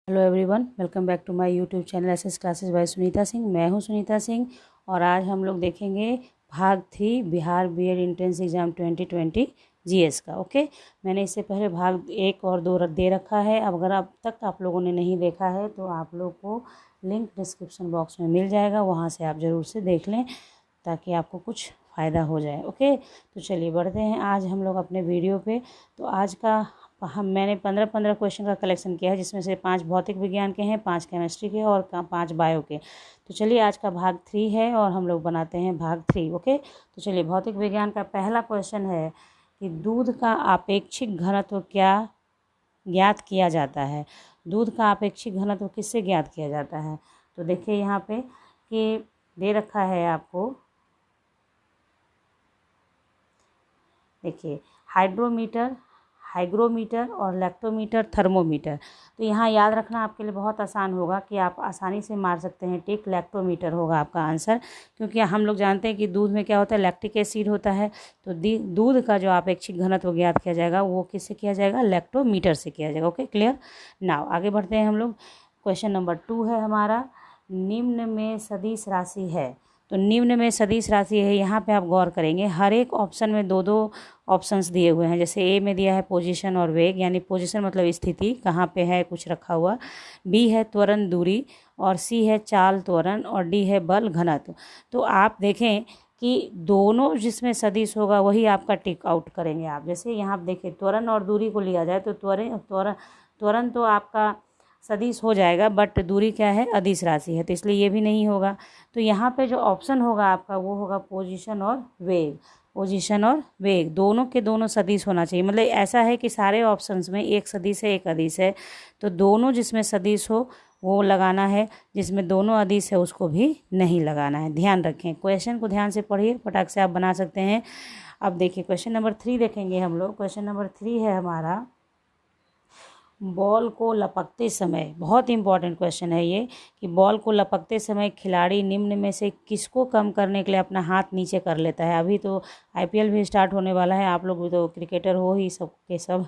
Hello everyone, welcome back to my YouTube channel SS classes by Sunita Singh. मैं हूं सुनीता सिंह और आज हम लोग देखेंगे भाग 3 Bihar BEd entrance exam 2020 GS का। ओके, मैंने इससे पहले भाग 1 और 2 दे रखा है। अब अगर अब तक आप लोगों ने नहीं देखा है तो आप लोग को लिंक डिस्क्रिप्शन बॉक्स में मिल जाएगा, वहाँ से आप ज़रूर से देख लें ताकि आपको कुछ फ़ायदा हो जाए। ओके, तो चलिए बढ़ते हैं आज हम लोग अपने वीडियो पे। तो आज का मैंने 15 क्वेश्चन का कलेक्शन किया है, जिसमें से 5 भौतिक विज्ञान के हैं, 5 केमिस्ट्री के और 5 बायो के। तो चलिए आज का भाग 3 है और हम लोग बनाते हैं भाग 3। ओके, तो चलिए भौतिक विज्ञान का पहला क्वेश्चन है कि दूध का आपेक्षिक घनत्व क्या ज्ञात किया जाता है। दूध का आपेक्षिक घनत्व किससे ज्ञात किया जाता है? तो देखिए यहाँ पे कि दे रखा है आपको, देखिए हाइड्रोमीटर, हाइग्रोमीटर और लैक्टोमीटर, थर्मोमीटर। तो यहाँ याद रखना आपके लिए बहुत आसान होगा कि आप आसानी से मार सकते हैं टिक। लैक्टोमीटर होगा आपका आंसर, क्योंकि हम लोग जानते हैं कि दूध में क्या होता है, लैक्टिक एसिड होता है। तो दूध का जो आपेक्षिक घनत्व ज्ञात किया जाएगा वो किससे किया जाएगा? लैक्टोमीटर से किया जाएगा। Okay, clear. नाउ आगे बढ़ते हैं हम लोग। क्वेश्चन नंबर 2 है हमारा, निम्न में सदिश राशि है। तो निम्न में सदिश राशि है, यहाँ पे आप गौर करेंगे हर एक ऑप्शन में दो दो ऑप्शंस दिए हुए हैं। जैसे ए में दिया है पोजीशन और वेग, यानी पोजीशन मतलब स्थिति कहाँ पे है कुछ रखा हुआ, बी है त्वरण दूरी, और सी है चाल त्वरण, और डी है बल घनत्व। तो आप देखें कि दोनों जिसमें सदिश होगा वही आपका टिक आउट करेंगे आप। जैसे यहाँ आप देखें त्वरण और दूरी को लिया जाए तो त्वरण तो आपका सदिश हो जाएगा, बट दूरी क्या है, अदिश राशि है, तो इसलिए ये भी नहीं होगा। तो यहाँ पे जो ऑप्शन होगा आपका वो होगा पोजीशन और वेग। पोजीशन और वेग दोनों के दोनों सदिश होना चाहिए। मतलब ऐसा है कि सारे ऑप्शंस में एक सदिश है एक अदिश है, तो दोनों जिसमें सदिश हो वो लगाना है, जिसमें दोनों अदिश है उसको भी नहीं लगाना है। ध्यान रखें, क्वेश्चन को ध्यान से पढ़िए, फटाक से आप बना सकते हैं। अब देखिए क्वेश्चन नंबर 3 देखेंगे हम लोग। क्वेश्चन नंबर 3 है हमारा, बॉल को लपकते समय, बहुत इंपॉर्टेंट क्वेश्चन है ये, कि बॉल को लपकते समय खिलाड़ी निम्न में से किसको कम करने के लिए अपना हाथ नीचे कर लेता है। अभी तो आईपीएल भी स्टार्ट होने वाला है, आप लोग भी तो क्रिकेटर हो ही सब के सब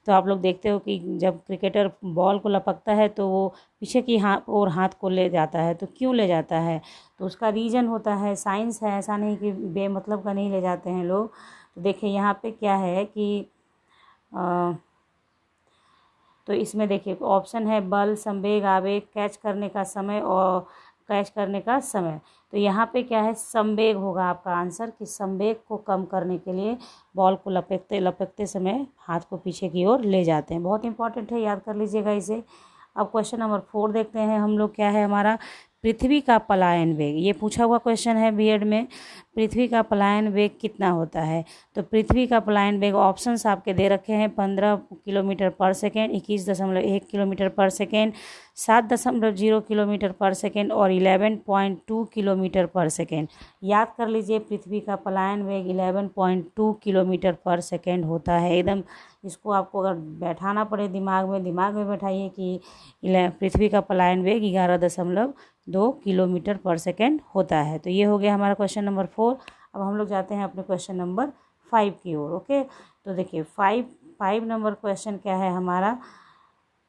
तो आप लोग देखते हो कि जब क्रिकेटर बॉल को लपकता है तो वो पीछे की हाथ को ले जाता है। तो क्यों ले जाता है? तो उसका रीज़न होता है, साइंस है, ऐसा नहीं कि बेमतलब का नहीं ले जाते हैं लोग। तो देखिए यहाँ पे क्या है कि तो इसमें देखिए ऑप्शन है बल, संवेग, आवेग, कैच करने का समय और कैच करने का समय। तो यहाँ पे क्या है, संवेग होगा आपका आंसर, कि संवेग को कम करने के लिए बॉल को लपकते समय हाथ को पीछे की ओर ले जाते हैं। बहुत इंपॉर्टेंट है, याद कर लीजिएगा इसे। अब क्वेश्चन नंबर 4 देखते हैं हम लोग, क्या है हमारा, पृथ्वी का पलायन वेग। ये पूछा हुआ क्वेश्चन है बीएड में, पृथ्वी का पलायन वेग कितना होता है? तो पृथ्वी का पलायन वेग ऑप्शंस आपके दे रखे हैं, 15 किलोमीटर पर सेकेंड, 21.1 किलोमीटर पर सेकेंड, 7.0 किलोमीटर पर सेकेंड और 11.2 किलोमीटर पर सेकेंड। याद कर लीजिए, पृथ्वी का पलायन वेग 11.2 किलोमीटर पर सेकेंड होता है। एकदम इसको आपको अगर बैठाना पड़े दिमाग में बैठाइए कि पृथ्वी का पलायन वेग 11.2 किलोमीटर पर सेकेंड होता है। तो ये हो गया हमारा क्वेश्चन नंबर 4। अब हम लोग जाते हैं अपने क्वेश्चन नंबर 5 की ओर। ओके, तो देखिए 5 नंबर क्वेश्चन क्या है हमारा,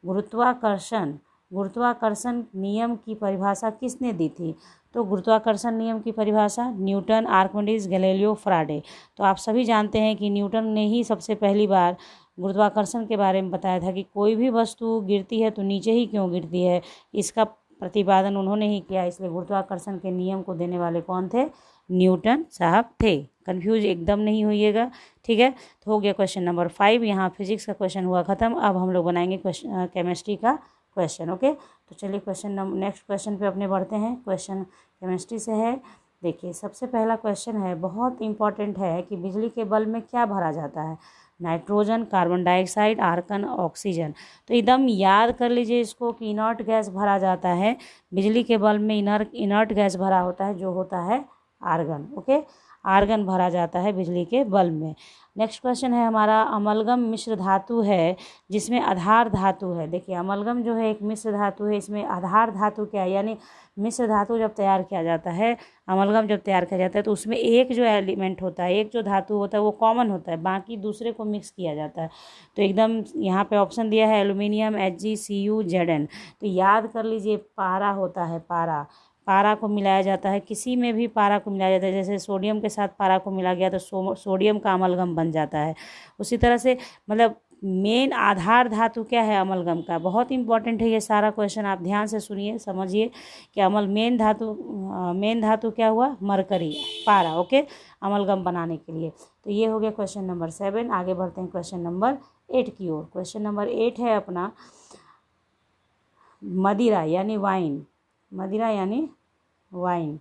गुरुत्वाकर्षण नियम की परिभाषा किसने दी थी? तो गुरुत्वाकर्षण नियम की परिभाषा न्यूटन, आर्किमिडीज, गैलीलियो, फैराडे। तो आप सभी जानते हैं कि न्यूटन ने ही सबसे पहली बार गुरुत्वाकर्षण के बारे में बताया था कि कोई भी वस्तु गिरती है तो नीचे ही क्यों गिरती है, इसका प्रतिपादन उन्होंने ही किया। इसलिए गुरुत्वाकर्षण के नियम को देने वाले कौन थे? न्यूटन साहब थे। कंफ्यूज एकदम नहीं होइएगा, ठीक है। तो हो गया क्वेश्चन नंबर 5। यहाँ फिजिक्स का क्वेश्चन हुआ ख़त्म। अब हम लोग बनाएंगे क्वेश्चन केमिस्ट्री का क्वेश्चन। ओके, तो चलिए नेक्स्ट क्वेश्चन पे अपने बढ़ते हैं। क्वेश्चन केमिस्ट्री से है। देखिए सबसे पहला क्वेश्चन है, बहुत इंपॉर्टेंट है, कि बिजली के बल्ब में क्या भरा जाता है? Nitrogen, carbon dioxide, argon, oxygen. तो एकदम याद कर लीजिए इसको कि इनर्ट गैस भरा जाता है बिजली के बल्ब में। इनर्ट गैस भरा होता है जो होता है आर्गन। ओके, आर्गन भरा जाता है बिजली के बल्ब में। नेक्स्ट क्वेश्चन है हमारा, अमलगम मिश्र धातु है जिसमें आधार धातु है। देखिए अमलगम जो है एक मिश्र धातु है, इसमें आधार धातु क्या है, यानी मिश्र धातु जब तैयार किया जाता है, अमलगम जब तैयार किया जाता है तो उसमें एक जो एलिमेंट होता है, एक जो धातु होता है वो कॉमन होता है, बाकी दूसरे को मिक्स किया जाता है। तो एकदम यहाँ पे ऑप्शन दिया है एल्यूमिनियम HgCuZn। तो याद कर लीजिए, पारा होता है, पारा को मिलाया जाता है, किसी में भी पारा को मिलाया जाता है, जैसे सोडियम के साथ पारा को मिला गया तो सोडियम का अमलगम बन जाता है। उसी तरह से मतलब मेन आधार धातु क्या है अमलगम का, बहुत इंपॉर्टेंट है ये सारा क्वेश्चन, आप ध्यान से सुनिए समझिए कि मेन धातु क्या हुआ, मरकरी, पारा, ओके, अमलगम बनाने के लिए। तो ये हो गया क्वेश्चन नंबर 7। आगे बढ़ते हैं क्वेश्चन नंबर 8 की ओर। क्वेश्चन नंबर 8 है अपना, मदिरा यानी वाइन, मदिरा यानी वाइन।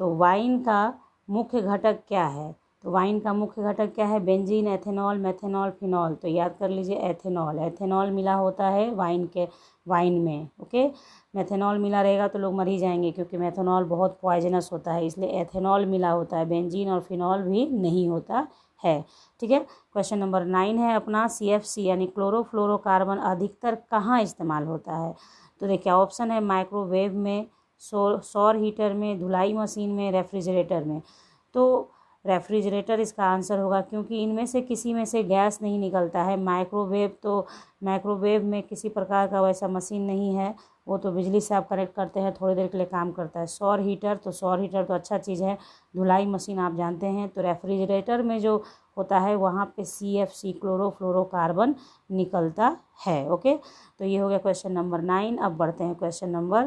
तो वाइन का मुख्य घटक क्या है, तो वाइन का मुख्य घटक क्या है, बेंजीन, एथेनॉल, मेथेनॉल, फिनॉल। तो याद कर लीजिए एथेनॉल, एथेनॉल मिला होता है वाइन में, ओके। मेथेनॉल मिला रहेगा तो लोग मर ही जाएंगे, क्योंकि मेथेनॉल बहुत पॉइजनस होता है, इसलिए एथेनॉल मिला होता है, बेंजीन और फिनॉल भी नहीं होता है, ठीक है। क्वेश्चन नंबर 9 है अपना, CFC यानी क्लोरोफ्लोरोकार्बन अधिकतर कहाँ इस्तेमाल होता है। तो देखिए ऑप्शन है माइक्रोवेव में, सौर हीटर में, धुलाई मशीन में, रेफ्रिजरेटर में। तो रेफ्रिजरेटर इसका आंसर होगा, क्योंकि इनमें से किसी में से गैस नहीं निकलता है। माइक्रोवेव में किसी प्रकार का वैसा मशीन नहीं है, वो तो बिजली से आप कनेक्ट करते हैं, थोड़ी देर के लिए काम करता है। सौर हीटर तो अच्छा चीज़ है, धुलाई मशीन आप जानते हैं। तो रेफ्रिजरेटर में जो होता है वहाँ पे CFC क्लोरोफ्लोरोकार्बन निकलता है, ओके। तो ये हो गया क्वेश्चन नंबर 9। अब बढ़ते हैं क्वेश्चन नंबर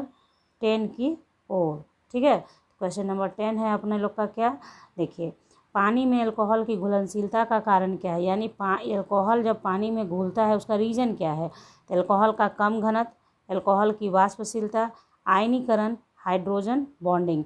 10 की ओर, ठीक है। क्वेश्चन नंबर 10 है अपने लोग का क्या, देखिए पानी में अल्कोहल की घुलनशीलता का कारण क्या है, यानी अल्कोहल जब पानी में घुलता है उसका रीज़न क्या है। तो अल्कोहल का कम घनत्व, अल्कोहल की वाष्पशीलता, आयनीकरण, हाइड्रोजन बॉन्डिंग।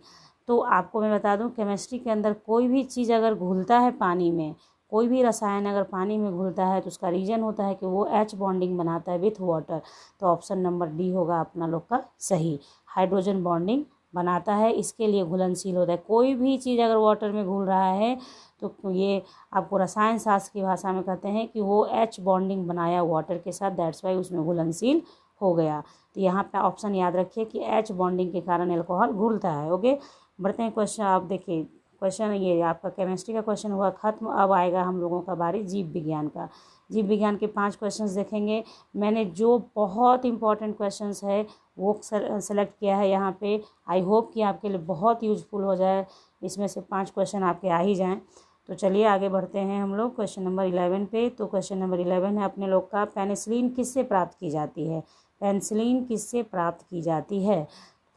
तो आपको मैं बता दूं, केमिस्ट्री के अंदर कोई भी चीज़ अगर घुलता है पानी में, कोई भी रसायन अगर पानी में घुलता है तो उसका रीज़न होता है कि वो H बॉन्डिंग बनाता है विथ वाटर। तो ऑप्शन नंबर डी होगा अपना लोग का सही, हाइड्रोजन बॉन्डिंग बनाता है, इसके लिए घुलनशील होता है। कोई भी चीज़ अगर वाटर में घुल रहा है तो ये आपको रसायन शास्त्र की भाषा में कहते हैं कि वो H बॉन्डिंग बनाया वाटर के साथ, दैट्स वाई उसमें घुलनशील हो गया। तो यहाँ पे ऑप्शन याद रखिए कि H बॉन्डिंग के कारण अल्कोहल घुलता है, ओके। बढ़ते हैं क्वेश्चन, आप देखिए क्वेश्चन ये आपका केमिस्ट्री का क्वेश्चन हुआ खत्म। अब आएगा हम लोगों का बारी जीव विज्ञान का। जीव विज्ञान के 5 क्वेश्चंस देखेंगे। मैंने जो बहुत इंपॉर्टेंट क्वेश्चंस है वो सेलेक्ट किया है यहाँ पे, आई होप कि आपके लिए बहुत यूजफुल हो जाए, इसमें से 5 क्वेश्चन आपके आ ही जाएँ। तो चलिए आगे बढ़ते हैं हम लोग क्वेश्चन नंबर 11 पे। तो क्वेश्चन नंबर 11 है अपने लोग का, पेनिसिलिन किससे प्राप्त की जाती है। पेनिसिलिन किससे प्राप्त की जाती है,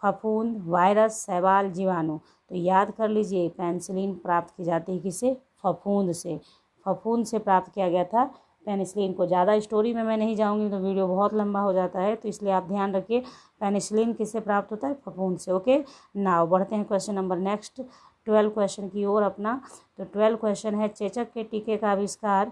फफूंद, वायरस, शैवाल, जीवाणु। तो याद कर लीजिए पेनिसिलिन प्राप्त की जाती है किससे, फफूंद से, फफूंद से प्राप्त किया गया था पेनिसिलिन को। ज़्यादा स्टोरी में मैं नहीं जाऊंगी तो वीडियो बहुत लंबा हो जाता है, तो इसलिए आप ध्यान रखिए पेनिसिलिन किससे प्राप्त होता है, फफूंद से, ओके। नाउ बढ़ते हैं क्वेश्चन नंबर नेक्स्ट 12 क्वेश्चन की ओर अपना। तो 12 क्वेश्चन है, चेचक के टीके का आविष्कार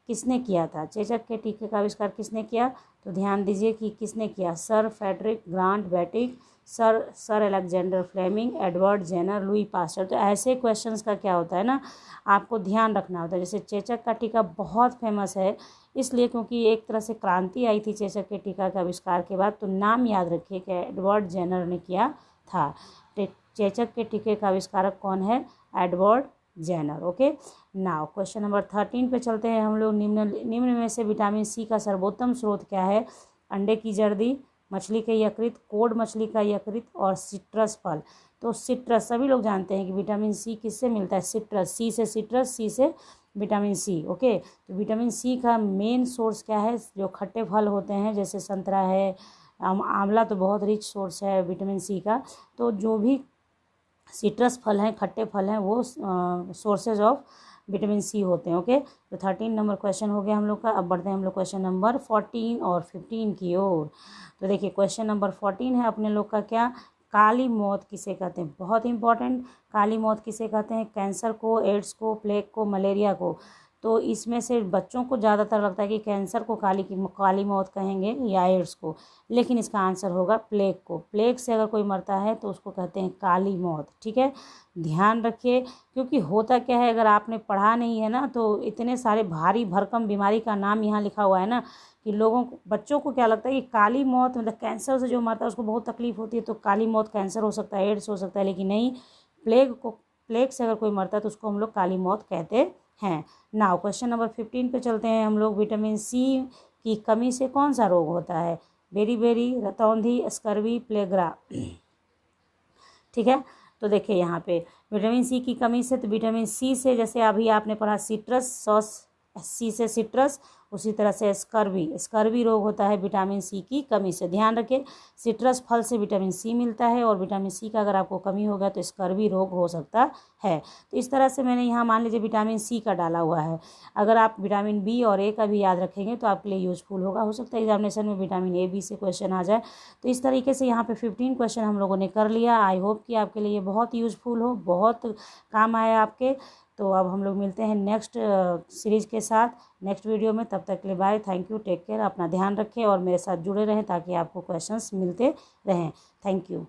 किसने किया था। चेचक के टीके का आविष्कार किसने किया, तो ध्यान दीजिए कि किसने किया, sir Frederick Grant Banting, sir Alexander Fleming, Edward Jenner, Louis Pasteur. तो ऐसे क्वेश्चंस का क्या होता है ना, आपको ध्यान रखना होता है। जैसे चेचक का टीका बहुत फेमस है इसलिए क्योंकि एक तरह से क्रांति आई थी चेचक के टीका के आविष्कार के बाद, तो नाम याद रखिए कि एडवर्ड जेनर ने किया था। चेचक के टीके का आविष्कारक कौन है, Edward Jenner, okay. Now question number 13 पे चलते हैं हम लोग। निम्न में से विटामिन सी का सर्वोत्तम स्रोत क्या है, अंडे की जर्दी, मछली के यकृत, कोड मछली का यकृत और सिट्रस फल। तो सिट्रस सभी लोग जानते हैं कि विटामिन सी किससे मिलता है, सिट्रस, सी से सिट्रस, सी से विटामिन सी, ओके। तो विटामिन सी का मेन सोर्स क्या है, जो खट्टे फल होते हैं जैसे संतरा है, आंवला तो बहुत रिच सोर्स है विटामिन सी का। तो जो भी सिट्रस फल हैं, खट्टे फल हैं, वो सोर्सेज ऑफ विटामिन सी होते हैं, ओके। तो 13 नंबर क्वेश्चन हो गया हम लोग का। अब बढ़ते हैं हम लोग क्वेश्चन नंबर 14 और 15 की ओर। तो देखिए क्वेश्चन नंबर 14 है अपने लोग का क्या, काली मौत किसे कहते हैं, बहुत इंपॉर्टेंट। काली मौत किसे कहते हैं, कैंसर को, एड्स को, प्लेग को, मलेरिया को। तो इसमें से बच्चों को ज़्यादातर लगता है कि कैंसर को काली मौत कहेंगे या एड्स को, लेकिन इसका आंसर होगा प्लेग को। प्लेग से अगर कोई मरता है तो उसको कहते हैं काली मौत। ठीक है, ध्यान रखिए, क्योंकि होता क्या है, अगर आपने पढ़ा नहीं है ना तो इतने सारे भारी भरकम बीमारी का नाम यहाँ लिखा हुआ है ना कि लोगों को, बच्चों को क्या लगता है कि काली मौत मतलब कैंसर से जो मरता है उसको बहुत तकलीफ होती है, तो काली मौत कैंसर हो सकता है, एड्स हो सकता है, लेकिन नहीं, प्लेग से अगर कोई मरता है तो उसको हम लोग काली मौत कहते हैं। नाउ क्वेश्चन नंबर 15 पे चलते हैं हम लोग। विटामिन सी की कमी से कौन सा रोग होता है? बेरी, रतौंधी, स्कर्वी, प्लेग्रा। ठीक है, तो देखिए यहाँ पे विटामिन सी की कमी से, तो विटामिन सी से जैसे अभी आपने पढ़ा सिट्रस सॉस, सी से सिट्रस, उसी तरह से स्कर्वी रोग होता है विटामिन सी की कमी से। ध्यान रखिए, सिट्रस फल से विटामिन सी मिलता है और विटामिन सी का अगर आपको कमी होगा तो स्कर्वी रोग हो सकता है। तो इस तरह से मैंने यहाँ मान लीजिए विटामिन सी का डाला हुआ है, अगर आप विटामिन बी और ए का भी याद रखेंगे तो आपके लिए यूजफुल होगा। हो सकता है एग्जामिनेशन में विटामिन ए बी से क्वेश्चन आ जाए। तो इस तरीके से यहाँ पे 15 क्वेश्चन हम लोगों ने कर लिया। आई होप कि आपके लिए ये बहुत यूजफुल हो, बहुत काम आए आपके। तो अब हम लोग मिलते हैं नेक्स्ट सीरीज़ के साथ नेक्स्ट वीडियो में। तब तक के लिए bye, thank you, take care, अपना ध्यान रखें और मेरे साथ जुड़े रहें ताकि आपको क्वेश्चंस मिलते रहें। Thank you.